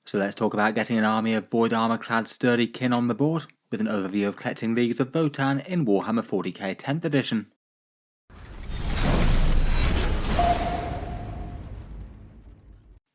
So let's talk about getting an army of void armor clad sturdy kin on the board, with an overview of collecting Leagues of Votann in Warhammer 40K 10th edition.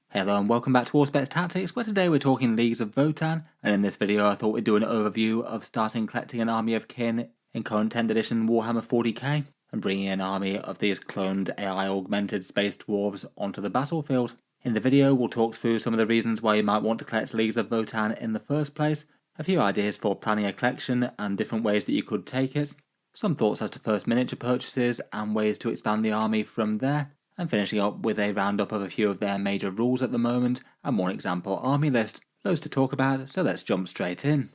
Hello and welcome back to Auspex Tactics, where today we're talking Leagues of Votann, and in this video I thought we'd do an overview of starting collecting an army of kin in current 10th edition Warhammer 40k, and bringing an army of these cloned AI augmented space dwarves onto the battlefield. In the video we'll talk through some of the reasons why you might want to collect Leagues of Votann in the first place, a few ideas for planning a collection and different ways that you could take it, some thoughts as to first miniature purchases and ways to expand the army from there, and finishing up with a roundup of a few of their major rules at the moment and one example army list. Loads to talk about, so let's jump straight in.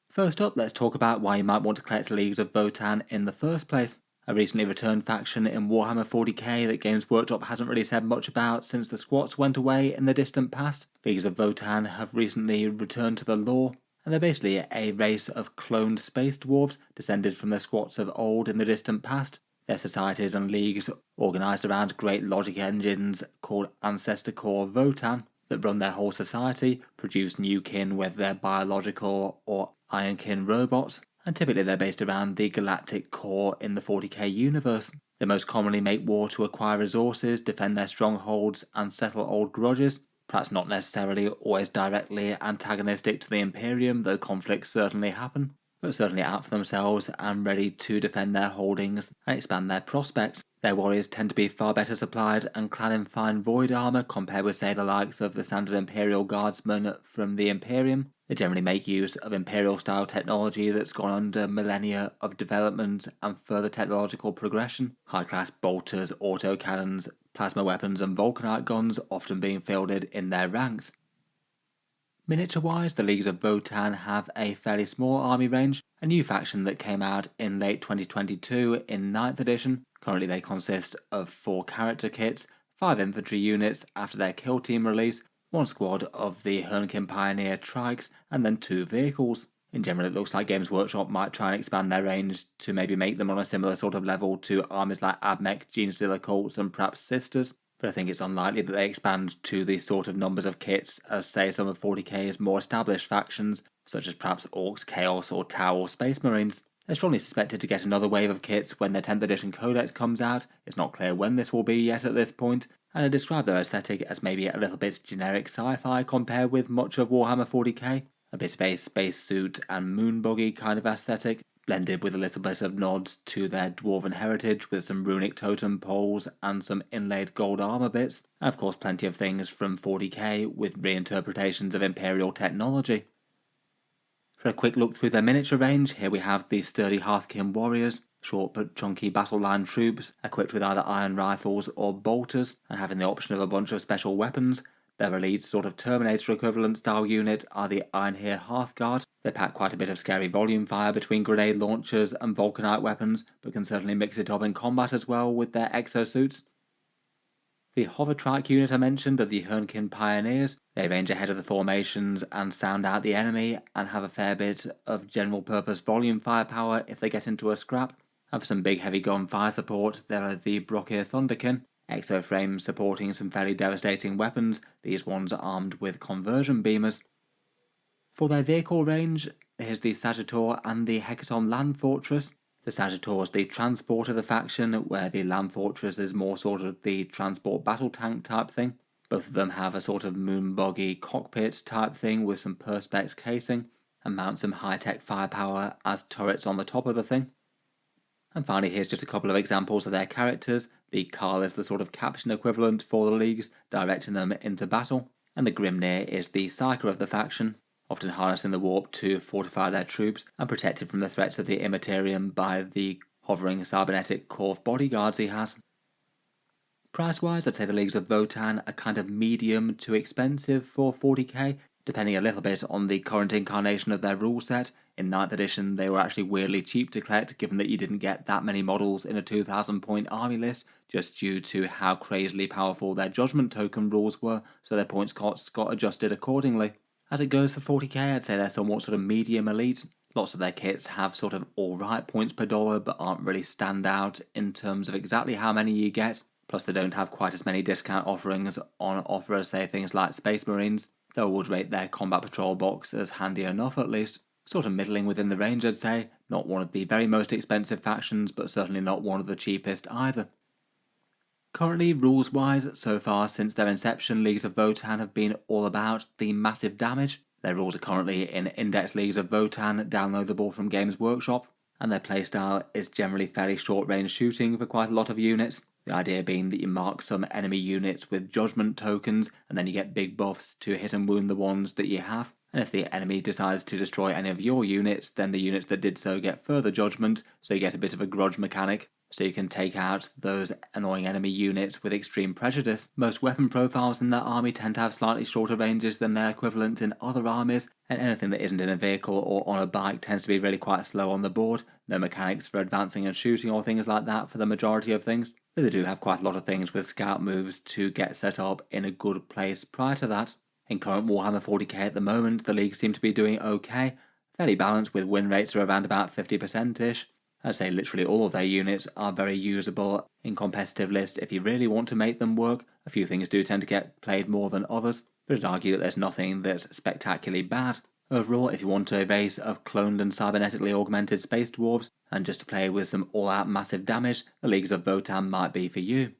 First up, let's talk about why you might want to collect Leagues of Votann in the first place. A recently returned faction in Warhammer 40k that Games Workshop hasn't really said much about since the squats went away in the distant past. Leagues of Votann have recently returned to the lore, and they're basically a race of cloned space dwarves descended from the squats of old in the distant past. Their societies and leagues, organised around great logic engines called Ancestor Core Votann, that run their whole society, produce new kin, whether they're biological or ironkin robots, and typically they're based around the galactic core in the 40k universe. They most commonly make war to acquire resources, defend their strongholds, and settle old grudges, perhaps not necessarily always directly antagonistic to the Imperium, though conflicts certainly happen, but certainly out for themselves and ready to defend their holdings and expand their prospects. Their warriors tend to be far better supplied and clad in fine void armor compared with, say, the likes of the standard Imperial Guardsmen from the Imperium. They generally make use of Imperial-style technology that's gone under millennia of development and further technological progression. High-class bolters, autocannons, plasma weapons and Vulcanite guns often being fielded in their ranks. Miniature-wise, the Leagues of Votann have a fairly small army range, a new faction that came out in late 2022 in 9th edition. Currently they consist of 4 character kits, 5 infantry units after their kill team release, 1 squad of the Hernkin Pioneer trikes, and then 2 vehicles. In general, it looks like Games Workshop might try and expand their range to maybe make them on a similar sort of level to armies like Abmech, Genestealer Cults and perhaps Sisters, but I think it's unlikely that they expand to the sort of numbers of kits as, say, some of 40k's more established factions, such as perhaps Orcs, Chaos or Tau or Space Marines. They're strongly suspected to get another wave of kits when their 10th edition Codex comes out. It's not clear when this will be yet at this point, and I describe their aesthetic as maybe a little bit generic sci-fi compared with much of Warhammer 40k, a bit of a spacesuit and moon buggy kind of aesthetic, blended with a little bit of nods to their dwarven heritage with some runic totem poles and some inlaid gold armor bits, and of course plenty of things from 40k with reinterpretations of Imperial technology. For a quick look through their miniature range, here we have the sturdy Hearthkin warriors, short but chunky battle line troops, equipped with either iron rifles or bolters, and having the option of a bunch of special weapons. Their elite sort of Terminator equivalent style unit are the Ironhear Hearthguard. They pack quite a bit of scary volume fire between grenade launchers and Vulcanite weapons, but can certainly mix it up in combat as well with their exosuits. The hover trike unit I mentioned are the Hernkin Pioneers. They range ahead of the formations and sound out the enemy and have a fair bit of general purpose volume firepower if they get into a scrap. And for some big heavy gun fire support, there are the Brockir Thunderkin, exoframes supporting some fairly devastating weapons, these ones are armed with conversion beamers. For their vehicle range, here's the Sagittor and the Hecaton Land Fortress. The Sagittor is the transport of the faction, where the Land Fortress is more sort of the transport battle tank type thing. Both of them have a sort of moon buggy cockpit type thing with some perspex casing, and mount some high-tech firepower as turrets on the top of the thing. And finally, here's just a couple of examples of their characters. The Carl is the sort of caption equivalent for the leagues, directing them into battle, and the Grimnir is the psyker of the faction, often harnessing the warp to fortify their troops and protected from the threats of the Immaterium by the hovering cybernetic Korth bodyguards he has. Price-wise, I'd say the Leagues of Votann are kind of medium to expensive for 40k, depending a little bit on the current incarnation of their rule set. In 9th edition, they were actually weirdly cheap to collect, given that you didn't get that many models in a 2,000 point army list, just due to how crazily powerful their Judgment token rules were, so their points costs got adjusted accordingly. As it goes for 40k, I'd say they're somewhat sort of medium elite. Lots of their kits have sort of alright points per dollar, but aren't really stand out in terms of exactly how many you get. Plus they don't have quite as many discount offerings on offer as, say, things like Space Marines. though I would rate their combat patrol box as handy enough at least. Sort of middling within the range, I'd say. Not one of the very most expensive factions, but certainly not one of the cheapest either. Currently, rules-wise, so far since their inception, Leagues of Votann have been all about the massive damage. Their rules are currently in Index Leagues of Votann, downloadable from Games Workshop, and their playstyle is generally fairly short-range shooting for quite a lot of units. The idea being that you mark some enemy units with judgment tokens, and then you get big buffs to hit and wound the ones that you have. And if the enemy decides to destroy any of your units, then the units that did so get further judgment, so you get a bit of a grudge mechanic. So you can take out those annoying enemy units with extreme prejudice. Most weapon profiles in their army tend to have slightly shorter ranges than their equivalent in other armies, and anything that isn't in a vehicle or on a bike tends to be really quite slow on the board. No mechanics for advancing and shooting or things like that for the majority of things. But they do have quite a lot of things with scout moves to get set up in a good place prior to that. In current Warhammer 40k at the moment, the league seem to be doing okay, fairly balanced with win rates are around about 50%-ish. I'd say literally all of their units are very usable in competitive lists if you really want to make them work. A few things do tend to get played more than others, but I'd argue that there's nothing that's spectacularly bad. Overall, if you want a race of cloned and cybernetically augmented space dwarves, and just to play with some all-out massive damage, the Leagues of Votann might be for you.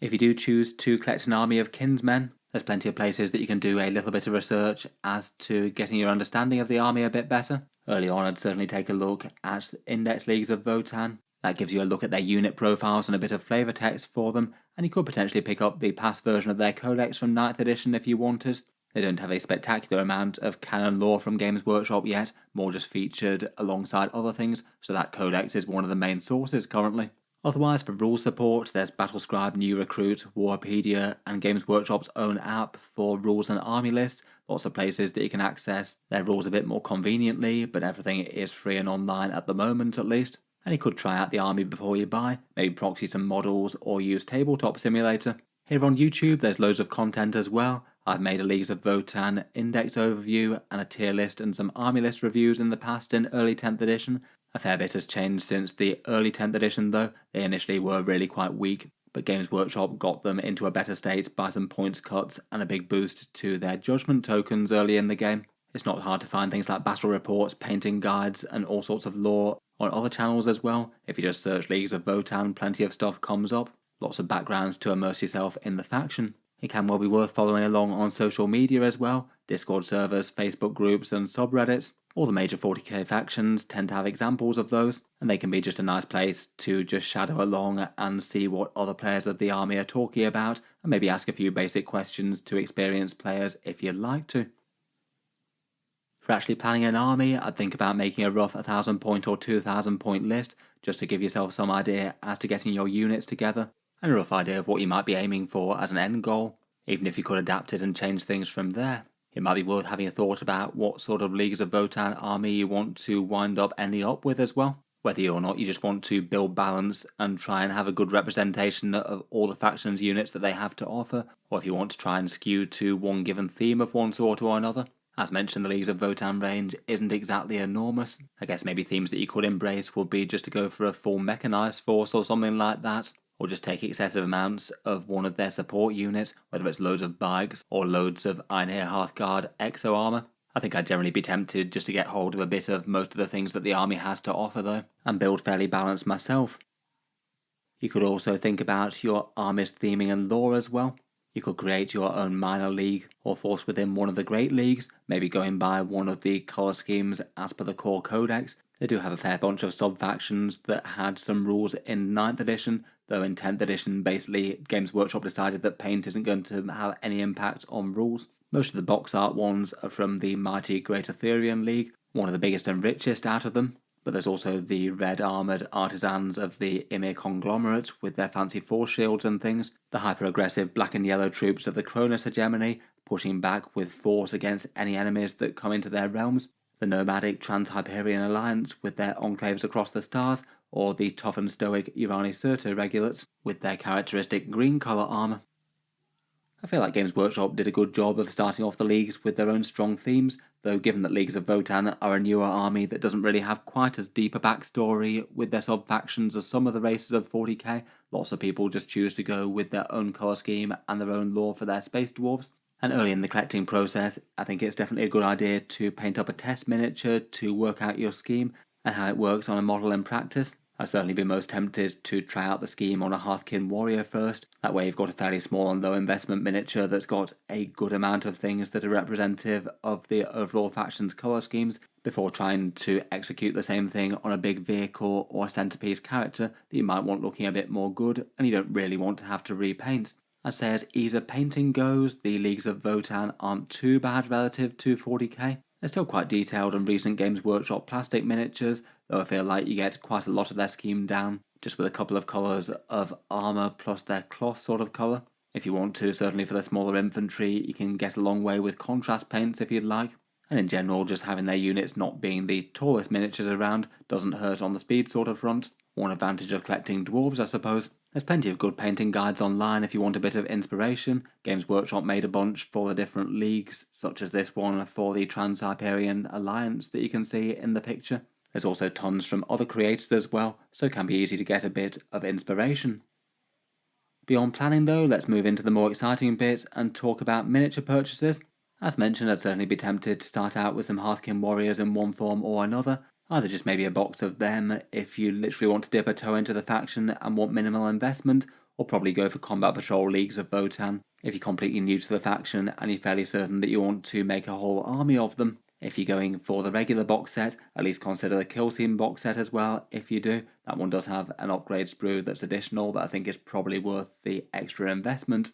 If you do choose to collect an army of kinsmen, there's plenty of places that you can do a little bit of research as to getting your understanding of the army a bit better. Early on, I'd certainly take a look at Index Leagues of Votann. That gives you a look at their unit profiles and a bit of flavour text for them, and you could potentially pick up the past version of their Codex from 9th edition if you wanted. They don't have a spectacular amount of canon lore from Games Workshop yet, more just featured alongside other things, so that Codex is one of the main sources currently. Otherwise, for rule support, there's Battlescribe, New Recruit, Warpedia, and Games Workshop's own app for rules and army lists. Lots of places that you can access their rules a bit more conveniently, but everything is free and online at the moment at least. And you could try out the army before you buy, maybe proxy some models or use Tabletop Simulator. Here on YouTube, there's loads of content as well. I've made a Leagues of Votann index overview and a tier list and some army list reviews in the past in early 10th edition. A fair bit has changed since the early 10th edition though. They initially were really quite weak, but Games Workshop got them into a better state by some points cuts and a big boost to their judgment tokens early in the game. It's not hard to find things like battle reports, painting guides, and all sorts of lore on other channels as well. If you just search Leagues of Votann, plenty of stuff comes up. Lots of backgrounds to immerse yourself in the faction. It can well be worth following along on social media as well. Discord servers, Facebook groups, and subreddits. All the major 40k factions tend to have examples of those, and they can be just a nice place to just shadow along and see what other players of the army are talking about, and maybe ask a few basic questions to experienced players if you'd like to. For actually planning an army, I'd think about making a rough 1,000 point or 2,000 point list, just to give yourself some idea as to getting your units together, and a rough idea of what you might be aiming for as an end goal, even if you could adapt it and change things from there. It might be worth having a thought about what sort of Leagues of Votann army you want to wind up ending up with as well. Whether or not you just want to build balance and try and have a good representation of all the factions units that they have to offer, or if you want to try and skew to one given theme of one sort or another. As mentioned, the Leagues of Votann range isn't exactly enormous. I guess maybe themes that you could embrace would be just to go for a full mechanized force or something like that, or just take excessive amounts of one of their support units, whether it's loads of bikes or loads of Einherjar Hearthguard exo armor. I think I'd generally be tempted just to get hold of a bit of most of the things that the army has to offer though, and build fairly balanced myself. You could also think about your army's theming and lore as well. You could create your own minor league or force within one of the great leagues, maybe going by one of the colour schemes as per the core codex. They do have a fair bunch of sub-factions that had some rules in 9th edition, though in 10th edition basically Games Workshop decided that paint isn't going to have any impact on rules. Most of the box art ones are from the mighty Great Arthurian League, one of the biggest and richest out of them. But there's also the red armoured artisans of the Ymir conglomerate with their fancy force shields and things, the hyper-aggressive black and yellow troops of the Cronus hegemony, pushing back with force against any enemies that come into their realms, the nomadic Trans-Hyperion Alliance with their enclaves across the stars, or the tough and stoic Urani Surto regulates with their characteristic green colour armour. I feel like Games Workshop did a good job of starting off the leagues with their own strong themes, though given that Leagues of Votann are a newer army that doesn't really have quite as deep a backstory with their sub-factions as some of the races of 40k, lots of people just choose to go with their own colour scheme and their own lore for their space dwarves. And early in the collecting process, I think it's definitely a good idea to paint up a test miniature to work out your scheme and how it works on a model in practice. I'd certainly be most tempted to try out the scheme on a Hearthkin Warrior first. That way you've got a fairly small and low investment miniature that's got a good amount of things that are representative of the overall faction's colour schemes before trying to execute the same thing on a big vehicle or centerpiece character that you might want looking a bit more good and you don't really want to have to repaint. I'd say as ease of painting goes, the Leagues of Votann aren't too bad relative to 40k. They're still quite detailed and recent Games Workshop plastic miniatures, though I feel like you get quite a lot of their scheme down, just with a couple of colours of armour plus their cloth sort of colour. If you want to, certainly for the smaller infantry, you can get a long way with contrast paints if you'd like. And in general, just having their units not being the tallest miniatures around doesn't hurt on the speed sort of front. One advantage of collecting dwarves, I suppose. There's plenty of good painting guides online if you want a bit of inspiration. Games Workshop made a bunch for the different leagues, such as this one for the Trans-Siberian Alliance that you can see in the picture. There's also tons from other creators as well, so it can be easy to get a bit of inspiration. Beyond planning though, let's move into the more exciting bit and talk about miniature purchases. As mentioned, I'd certainly be tempted to start out with some Hearthkin Warriors in one form or another, either just maybe a box of them if you literally want to dip a toe into the faction and want minimal investment, or probably go for Combat Patrol Leagues of Votann if you're completely new to the faction and you're fairly certain that you want to make a whole army of them. If you're going for the regular box set, at least consider the Kill Team box set as well if you do. That one does have an upgrade sprue that's additional that I think is probably worth the extra investment.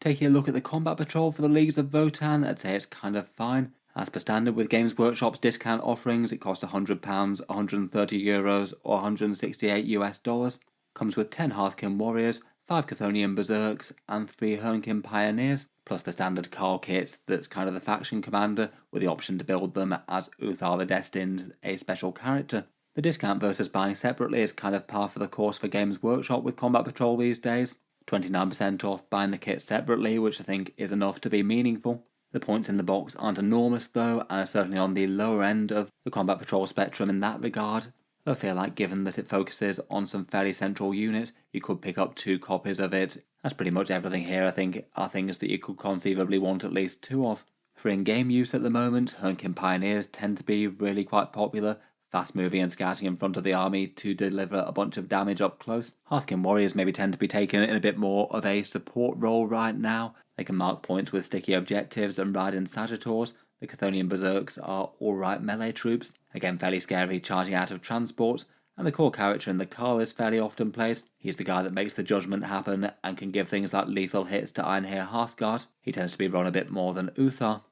Taking a look at the Combat Patrol for the Leagues of Votann, I'd say it's kind of fine. As per standard with Games Workshop's discount offerings, it costs £100, €130 or $168. Comes with 10 Hearthkin Warriors, 5 Chthonian Berserks and 3 Hernkin Pioneers, plus the standard Carl kit that's kind of the faction commander, with the option to build them as Uthar the Destined, a special character. The discount versus buying separately is kind of par for the course for Games Workshop with Combat Patrol these days. 29% off buying the kit separately, which I think is enough to be meaningful. The points in the box aren't enormous though, and are certainly on the lower end of the Combat Patrol spectrum in that regard. Though I feel like given that it focuses on some fairly central units, you could pick up 2 copies of it. That's pretty much everything here I think are things that you could conceivably want at least 2 of. For in-game use at the moment, Hernkin Pioneers tend to be really quite popular, fast moving and scouting in front of the army to deliver a bunch of damage up close. Hearthkin Warriors maybe tend to be taken in a bit more of a support role right now. They can mark points with sticky objectives and ride in Sagittars. The Chthonian Berserks are alright melee troops, again fairly scary charging out of transports, and the core character in the Carl is fairly often played. He's the guy that makes the judgment happen and can give things like lethal hits to Ironhair Hearthguard. He tends to be run a bit more than Uthar.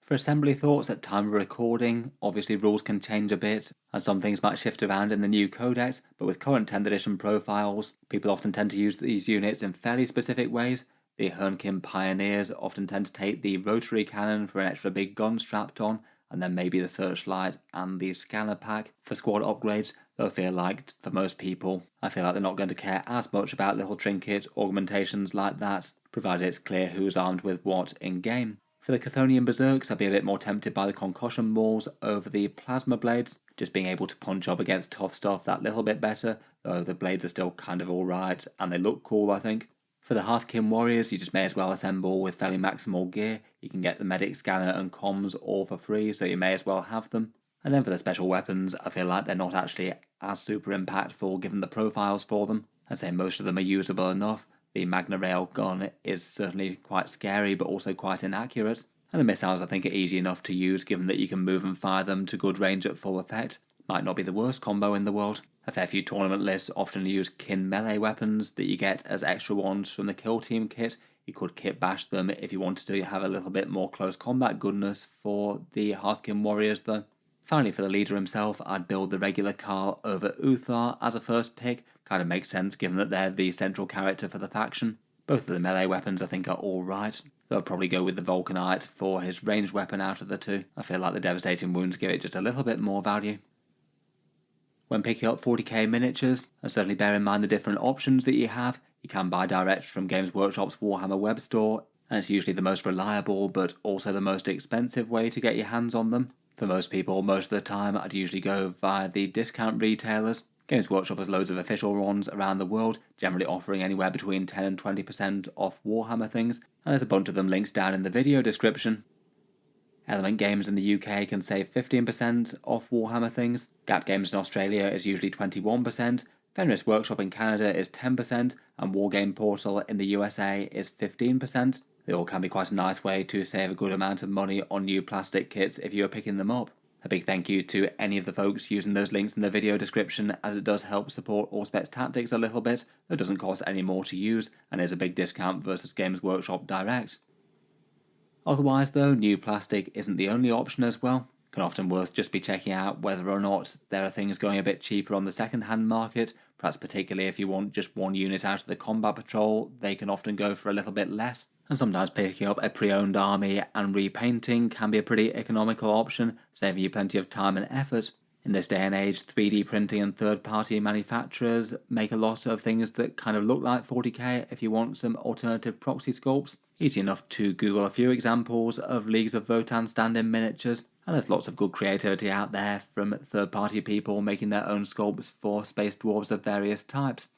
For assembly thoughts at time of recording, obviously rules can change a bit, and some things might shift around in the new Codex, but with current 10th edition profiles, people often tend to use these units in fairly specific ways. The Hernkin Pioneers often tend to take the rotary cannon for an extra big gun strapped on, and then maybe the searchlight and the scanner pack for squad upgrades, though I feel like, for most people, they're not going to care as much about little trinket augmentations like that, provided it's clear who's armed with what in-game. For the Chthonian Berserks, I'd be a bit more tempted by the concussion balls over the plasma blades, just being able to punch up against tough stuff that little bit better, though the blades are still kind of alright, and they look cool I think. For the Hearthkin Warriors, you just may as well assemble with fairly maximal gear. You can get the medic scanner and comms all for free, so you may as well have them. And then for the special weapons, I feel like they're not actually as super impactful given the profiles for them. I'd say most of them are usable enough. The Magna Rail gun is certainly quite scary but also quite inaccurate, and the missiles I think are easy enough to use given that you can move and fire them to good range at full effect. Might not be the worst combo in the world. A fair few tournament lists often use kin melee weapons that you get as extra ones from the Kill Team kit. You could kit bash them if you wanted to have a little bit more close combat goodness for the Hearthkin Warriors though. Finally, for the leader himself, I'd build the regular Carl over Uthar as a first pick. Kind of makes sense given that they're the central character for the faction. Both of the melee weapons I think are alright, though I'd probably go with the Vulcanite for his ranged weapon out of the two. I feel like the devastating wounds give it just a little bit more value. When picking up 40k miniatures, and certainly bear in mind the different options that you have, you can buy direct from Games Workshop's Warhammer web store, and it's usually the most reliable but also the most expensive way to get your hands on them. For most people, most of the time, I'd usually go via the discount retailers. Games Workshop has loads of official ones around the world, generally offering anywhere between 10 and 20% off Warhammer things, and there's a bunch of them links down in the video description. Element Games in the UK can save 15% off Warhammer things, Gap Games in Australia is usually 21%, Fenris Workshop in Canada is 10%, and Wargame Portal in the USA is 15%. They all can be quite a nice way to save a good amount of money on new plastic kits if you are picking them up. A big thank you to any of the folks using those links in the video description, as it does help support Auspex Tactics a little bit. It doesn't cost any more to use and is a big discount versus Games Workshop Direct. Otherwise though, new plastic isn't the only option as well. It can often worth just be checking out whether or not there are things going a bit cheaper on the second-hand market, perhaps particularly if you want just one unit out of the combat patrol, they can often go for a little bit less. And sometimes picking up a pre-owned army and repainting can be a pretty economical option, saving you plenty of time and effort. In this day and age, 3D printing and third-party manufacturers make a lot of things that kind of look like 40k if you want some alternative proxy sculpts. Easy enough to Google a few examples of Leagues of Votann stand-in miniatures, and there's lots of good creativity out there from third-party people making their own sculpts for space dwarves of various types.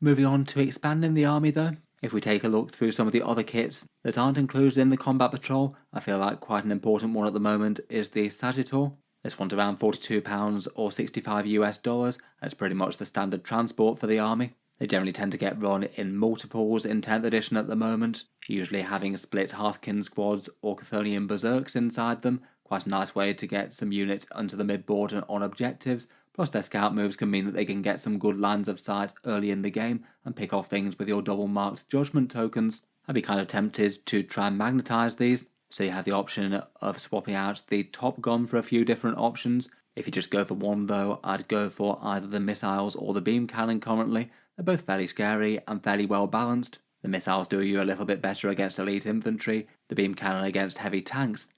Moving on to expanding the army though. If we take a look through some of the other kits that aren't included in the combat patrol, I feel like quite an important one at the moment is the Sagittor. This one's around £42 or $65 and it's pretty much the standard transport for the army. They generally tend to get run in multiples in 10th edition at the moment, usually having split Hearthkin squads or Chthonian berserks inside them. Quite a nice way to get some units onto the midboard and on objectives, plus their scout moves can mean that they can get some good lines of sight early in the game and pick off things with your double marked judgment tokens. I'd be kind of tempted to try and magnetize these, so you have the option of swapping out the top gun for a few different options. If you just go for one though, I'd go for either the missiles or the beam cannon currently. They're both fairly scary and fairly well balanced. The missiles do you a little bit better against elite infantry, the beam cannon against heavy tanks.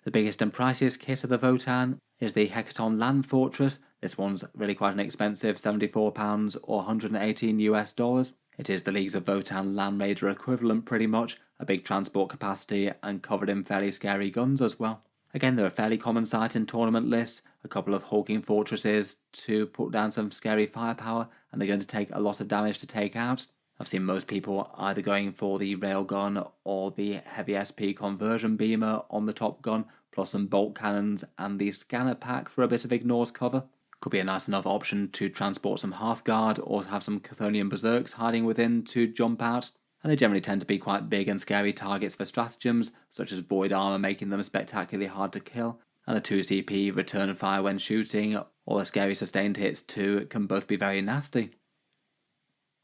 The biggest and priciest kit of the Votann is the Hecaton Land Fortress. This one's really quite an expensive £74 or $118. It is the Leagues of Votann Land Raider equivalent pretty much, a big transport capacity and covered in fairly scary guns as well. Again, they're a fairly common sight in tournament lists, a couple of hulking fortresses to put down some scary firepower, and they're going to take a lot of damage to take out. I've seen most people either going for the railgun or the heavy SP conversion beamer on the top gun, plus some bolt cannons and the scanner pack for a bit of ignored cover. Could be a nice enough option to transport some Hearthguard or have some Chthonian berserks hiding within to jump out. And they generally tend to be quite big and scary targets for stratagems, such as void armor making them spectacularly hard to kill, and a 2CP return fire when shooting, or the scary sustained hits too can both be very nasty.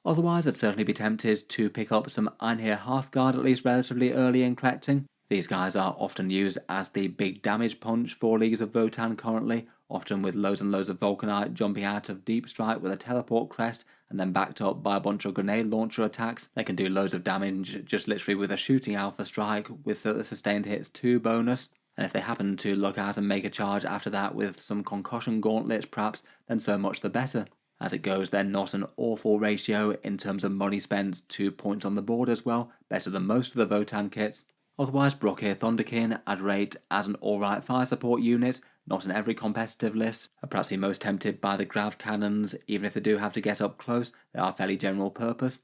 Otherwise, I'd certainly be tempted to pick up some Einhir Hearthguard at least relatively early in collecting. These guys are often used as the big damage punch for Leagues of Votann currently, often with loads and loads of Vulcanite jumping out of Deep Strike with a teleport crest, and then backed up by a bunch of grenade launcher attacks. They can do loads of damage just literally with a shooting alpha strike with the sustained hits 2 bonus. And if they happen to look out and make a charge after that with some concussion gauntlets perhaps, then so much the better. As it goes, they're not an awful ratio in terms of money spent to points on the board as well, better than most of the Votann kits. Otherwise, Brokir Thunderkin I'd rate as an alright fire support unit, not in every competitive list. I'd perhaps be most tempted by the Grav cannons, even if they do have to get up close, they are fairly general purpose.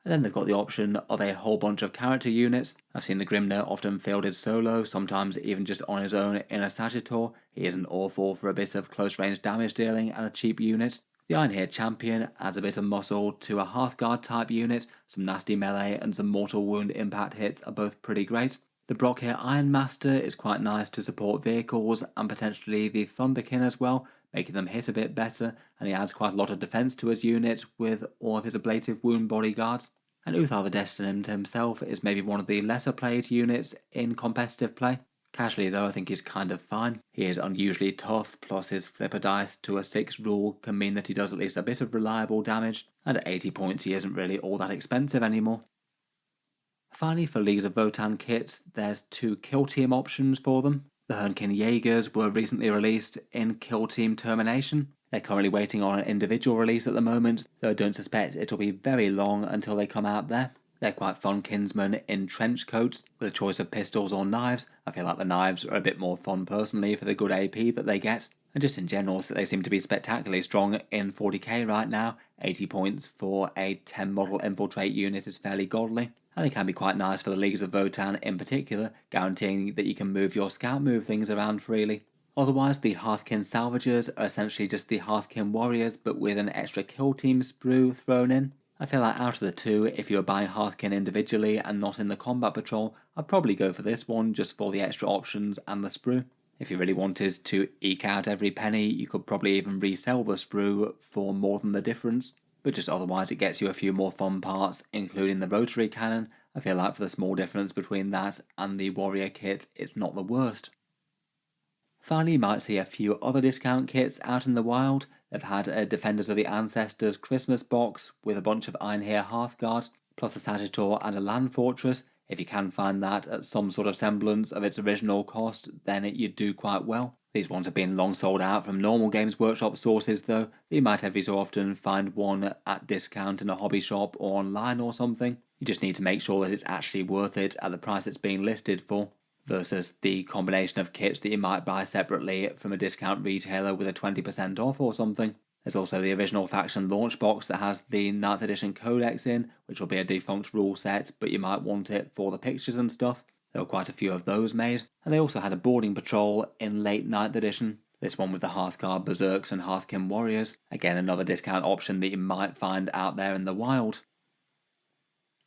And then they've got the option of a whole bunch of character units. I've seen the Grimnir often fielded solo, sometimes even just on his own in a Sagittor. He isn't awful for a bit of close range damage dealing and a cheap unit. The Einhir Champion adds a bit of muscle to a Hearthguard type unit, some nasty melee and some mortal wound impact hits are both pretty great. The Brokir Ironmaster is quite nice to support vehicles and potentially the Thunderkin as well, making them hit a bit better, and he adds quite a lot of defense to his unit with all of his ablative wound bodyguards. And Uthar the Destined himself is maybe one of the lesser played units in competitive play. Casually though, I think he's kind of fine. He is unusually tough, plus his flipper dice to a 6 rule can mean that he does at least a bit of reliable damage, and at 80 points he isn't really all that expensive anymore. Finally, for Leagues of Votann kits, there's 2 kill team options for them. The Hernkin Jaegers were recently released in Kill Team Termination. They're currently waiting on an individual release at the moment, though I don't suspect it'll be very long until they come out there. They're quite fun kinsmen in trench coats, with a choice of pistols or knives. I feel like the knives are a bit more fun personally for the good AP that they get. And just in general, so they seem to be spectacularly strong in 40k right now. 80 points for a 10 model infiltrate unit is fairly godly, and they can be quite nice for the Leagues of Votann in particular, guaranteeing that you can move your scout move things around freely. Otherwise, the Hearthkin Salvagers are essentially just the Hearthkin Warriors, but with an extra kill team sprue thrown in. I feel like out of the two, if you were buying Hearthkin individually and not in the combat patrol, I'd probably go for this one just for the extra options and the sprue. If you really wanted to eke out every penny, you could probably even resell the sprue for more than the difference, but just otherwise it gets you a few more fun parts, including the rotary cannon. I feel like for the small difference between that and the warrior kit, it's not the worst. Finally, you might see a few other discount kits out in the wild. They've had a Defenders of the Ancestors Christmas box with a bunch of Ironhair Hearthguards, plus a Sagittor and a Land Fortress. If you can find that at some sort of semblance of its original cost, then you'd do quite well. These ones have been long sold out from normal Games Workshop sources though. You might every so often find one at discount in a hobby shop or online or something. You just need to make sure that it's actually worth it at the price it's being listed for, versus the combination of kits that you might buy separately from a discount retailer with a 20% off or something. There's also the original faction launch box that has the 9th edition Codex in, which will be a defunct rule set, but you might want it for the pictures and stuff. There were quite a few of those made. And they also had a boarding patrol in late 9th edition. This one with the Hearthguard Berserks and Hearthkin Warriors. Again, another discount option that you might find out there in the wild.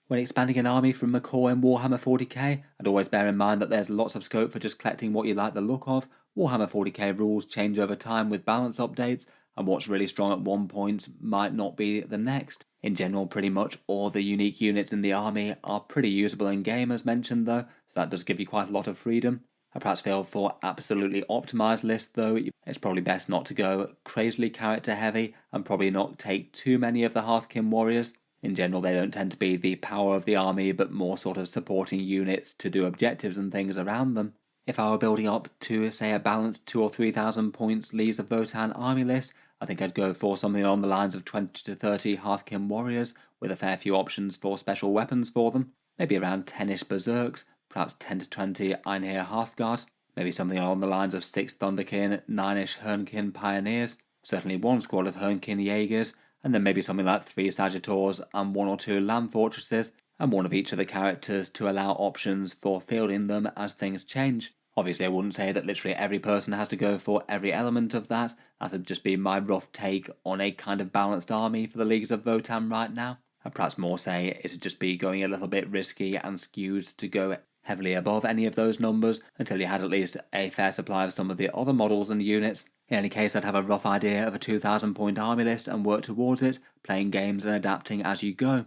When expanding an army from McCaw in Warhammer 40k, I'd always bear in mind that there's lots of scope for just collecting what you like the look of. Warhammer 40k rules change over time with balance updates, and what's really strong at one point might not be the next. In general, pretty much all the unique units in the army are pretty usable in game as mentioned though, so that does give you quite a lot of freedom. I perhaps feel for absolutely optimised lists though, it's probably best not to go crazily character heavy and probably not take too many of the Hearthkin Warriors. In general, they don't tend to be the power of the army, but more sort of supporting units to do objectives and things around them. If I were building up to, say, a balanced 2,000 or 3,000 points Leagues of Votann army list, I think I'd go for something along the lines of 20 to 30 Hearthkin Warriors, with a fair few options for special weapons for them. Maybe around 10-ish Berserks, perhaps 10 to 20 Ironhair Hearthguard, maybe something along the lines of 6 Thunderkin, 9-ish Hernkin Pioneers, certainly one squad of Hernkin Jaegers, and then maybe something like 3 Sagittors and 1 or 2 Land Fortresses, and one of each of the characters to allow options for fielding them as things change. Obviously, I wouldn't say that literally every person has to go for every element of that. That would just be my rough take on a kind of balanced army for the Leagues of Votann right now. I'd perhaps more say it'd just be going a little bit risky and skewed to go heavily above any of those numbers until you had at least a fair supply of some of the other models and units. In any case, I'd have a rough idea of a 2,000 point army list and work towards it, playing games and adapting as you go.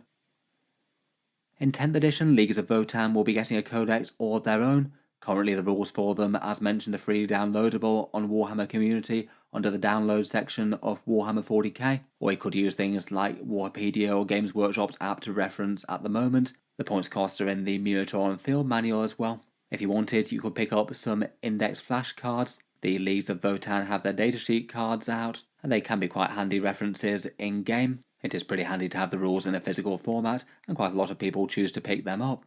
In 10th edition, Leagues of Votann will be getting a codex all their own. Currently the rules for them, as mentioned, are freely downloadable on Warhammer Community under the download section of Warhammer 40k, or you could use things like Warpedia or Games Workshop's app to reference at the moment. The points costs are in the Minotaur and Field manual as well. If you wanted, you could pick up some index flashcards. The Leagues of Votann have their datasheet cards out, and they can be quite handy references in-game. It is pretty handy to have the rules in a physical format, and quite a lot of people choose to pick them up.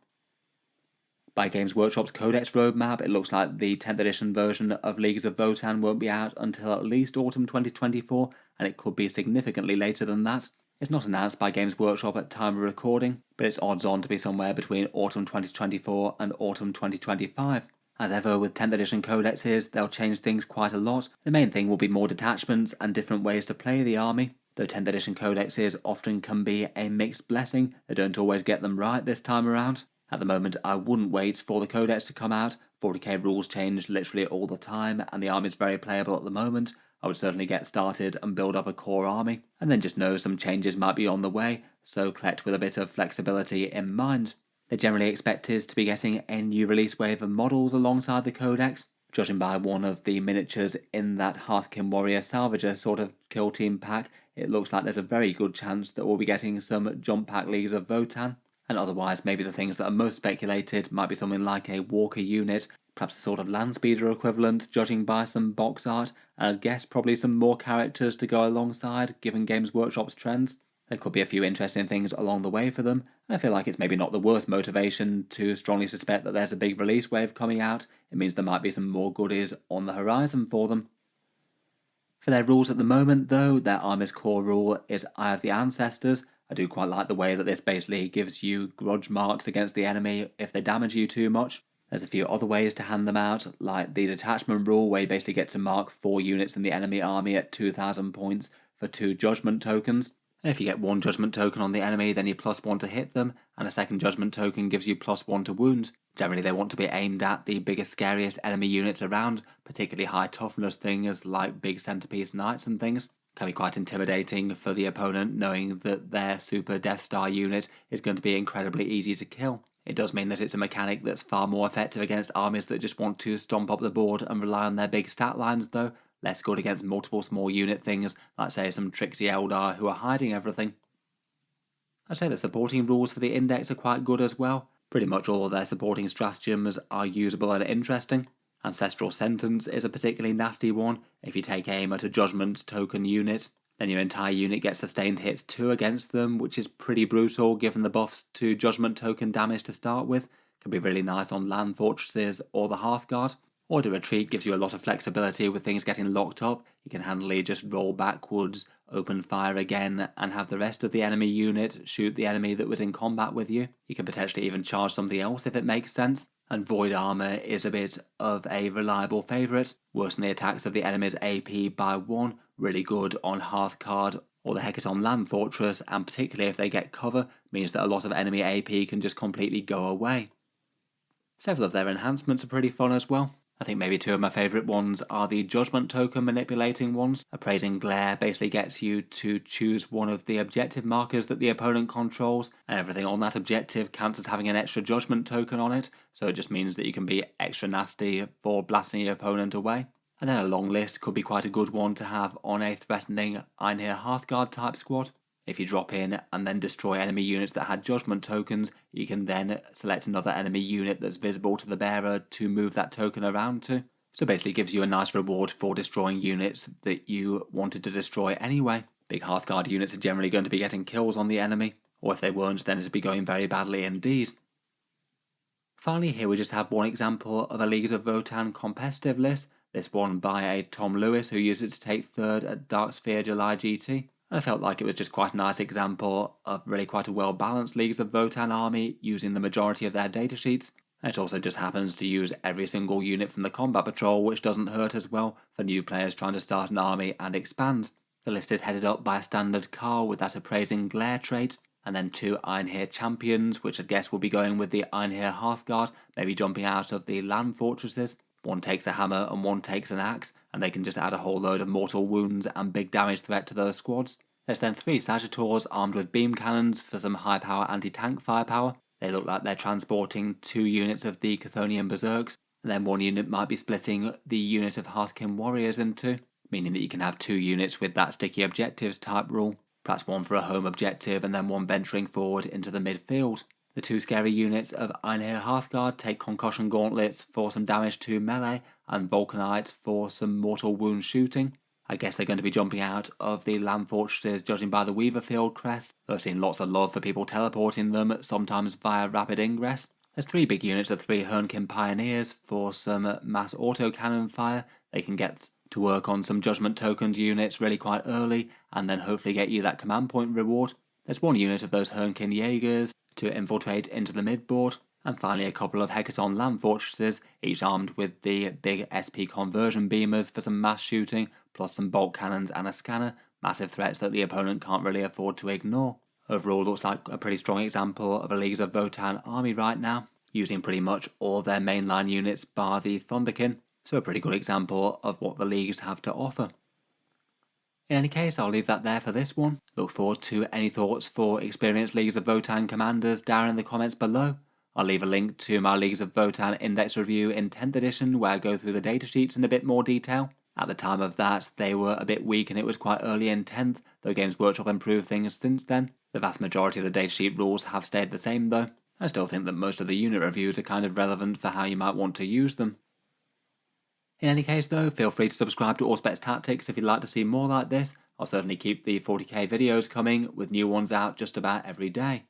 By Games Workshop's Codex roadmap, it looks like the 10th edition version of Leagues of Votann won't be out until at least autumn 2024, and it could be significantly later than that. It's not announced by Games Workshop at time of recording, but it's odds on to be somewhere between autumn 2024 and autumn 2025. As ever with 10th edition codexes, they'll change things quite a lot. The main thing will be more detachments and different ways to play the army. Though 10th edition codexes often can be a mixed blessing, they don't always get them right this time around. At the moment, I wouldn't wait for the codex to come out. 40k rules change literally all the time, and the army's very playable at the moment. I would certainly get started and build up a core army, and then just know some changes might be on the way, so collect with a bit of flexibility in mind. They're generally expected to be getting a new release wave of models alongside the codex. Judging by one of the miniatures in that Hearthkin Warrior Salvager sort of kill team pack, it looks like there's a very good chance that we'll be getting some jump pack Leagues of Votann. And otherwise, maybe the things that are most speculated might be something like a Walker unit, perhaps a sort of Landspeeder equivalent, judging by some box art, and I'd guess probably some more characters to go alongside, given Games Workshop's trends. There could be a few interesting things along the way for them, and I feel like it's maybe not the worst motivation to strongly suspect that there's a big release wave coming out. It means there might be some more goodies on the horizon for them. For their rules at the moment though, their army's core rule is Eye of the Ancestors. I do quite like the way that this basically gives you grudge marks against the enemy if they damage you too much. There's a few other ways to hand them out, like the detachment rule where you basically get to mark 4 units in the enemy army at 2,000 points for 2 judgment tokens. And if you get 1 judgment token on the enemy, then you +1 to hit them, and a second judgment token gives you +1 to wounds. Generally they want to be aimed at the biggest, scariest enemy units around, particularly high toughness things like big centerpiece knights and things. Can be quite intimidating for the opponent knowing that their super Death Star unit is going to be incredibly easy to kill. It does mean that it's a mechanic that's far more effective against armies that just want to stomp up the board and rely on their big stat lines though, less good against multiple small unit things like say some tricksy Eldar who are hiding everything. I'd say the supporting rules for the Index are quite good as well. Pretty much all of their supporting stratagems are usable and interesting. Ancestral Sentence is a particularly nasty one. If you take aim at a judgment token unit, then your entire unit gets sustained hits 2 against them, which is pretty brutal given the buffs to judgment token damage to start with. Can be really nice on land fortresses or the Hearthguard. Order Retreat gives you a lot of flexibility with things getting locked up. You can handily just roll backwards, open fire again, and have the rest of the enemy unit shoot the enemy that was in combat with you. You can potentially even charge something else if it makes sense. And Void Armor is a bit of a reliable favourite. Worsen the attacks of the enemy's AP by 1, really good on Hearthguard or the Hecaton Land Fortress, and particularly if they get cover, means that a lot of enemy AP can just completely go away. Several of their enhancements are pretty fun as well. I think maybe 2 of my favourite ones are the Judgment Token manipulating ones. Appraising Glare basically gets you to choose one of the objective markers that the opponent controls, and everything on that objective counts as having an extra Judgment Token on it, so it just means that you can be extra nasty for blasting your opponent away. And then a long list could be quite a good one to have on a threatening Einhir Hearthguard type squad. If you drop in and then destroy enemy units that had judgment tokens, you can then select another enemy unit that's visible to the bearer to move that token around to. So basically it gives you a nice reward for destroying units that you wanted to destroy anyway. Big Hearthguard units are generally going to be getting kills on the enemy, or if they weren't, then it'd be going very badly indeed. Finally, here we just have one example of a Leagues of Votann competitive list, this one by a Tom Lewis who used it to take 3rd at Darksphere July GT. I felt like it was just quite a nice example of really quite a well-balanced Leagues of Votann army using the majority of their datasheets. It also just happens to use every single unit from the Combat Patrol, which doesn't hurt as well for new players trying to start an army and expand. The list is headed up by a standard Carl with that Appraising Glare trait, and then 2 Einhir Champions, which I guess will be going with the Einhir Hearthguard, maybe jumping out of the land fortresses. 1 takes a hammer and 1 takes an axe, and they can just add a whole load of mortal wounds and big damage threat to those squads. There's then 3 Sagitors armed with beam cannons for some high power anti-tank firepower. They look like they're transporting 2 units of the Chthonian Berserks, and then 1 unit might be splitting the unit of Hearthkin Warriors into, meaning that you can have 2 units with that sticky objectives type rule. Perhaps 1 for a home objective and then 1 venturing forward into the midfield. The 2 scary units of Einhir Hearthguard take Concussion Gauntlets for some damage to melee and Vulcanite for some mortal wound shooting. I guess they're going to be jumping out of the land fortresses judging by the Weaverfield crest. I've seen lots of love for people teleporting them, sometimes via rapid ingress. There's 3 big units of 3 Hernkin Pioneers for some mass autocannon fire. They can get to work on some Judgment Tokens units really quite early and then hopefully get you that command point reward. There's 1 unit of those Hernkin Jaegers to infiltrate into the midboard, and finally a couple of Hecaton land fortresses, each armed with the big SP conversion beamers for some mass shooting, plus some bolt cannons and a scanner, massive threats that the opponent can't really afford to ignore. Overall looks like a pretty strong example of a Leagues of Votann army right now, using pretty much all their mainline units bar the Thunderkin, so a pretty good example of what the Leagues have to offer. In any case, I'll leave that there for this one. Look forward to any thoughts for experienced Leagues of Votann commanders down in the comments below. I'll leave a link to my Leagues of Votann index review in 10th edition where I go through the datasheets in a bit more detail. At the time of that, they were a bit weak and it was quite early in 10th, though Games Workshop improved things since then. The vast majority of the datasheet rules have stayed the same though. I still think that most of the unit reviews are kind of relevant for how you might want to use them. In any case though, feel free to subscribe to Auspex Tactics if you'd like to see more like this. I'll certainly keep the 40k videos coming, with new ones out just about every day.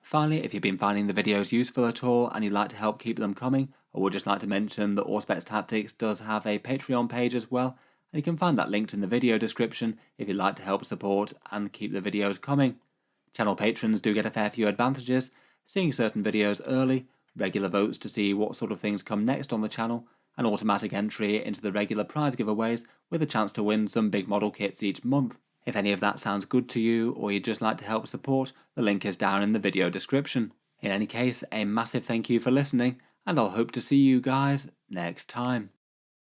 Finally, if you've been finding the videos useful at all and you'd like to help keep them coming, I would just like to mention that Auspex Tactics does have a Patreon page as well, and you can find that linked in the video description if you'd like to help support and keep the videos coming. Channel patrons do get a fair few advantages, seeing certain videos early, regular votes to see what sort of things come next on the channel, and automatic entry into the regular prize giveaways with a chance to win some big model kits each month. If any of that sounds good to you, or you'd just like to help support, the link is down in the video description. In any case, a massive thank you for listening, and I'll hope to see you guys next time.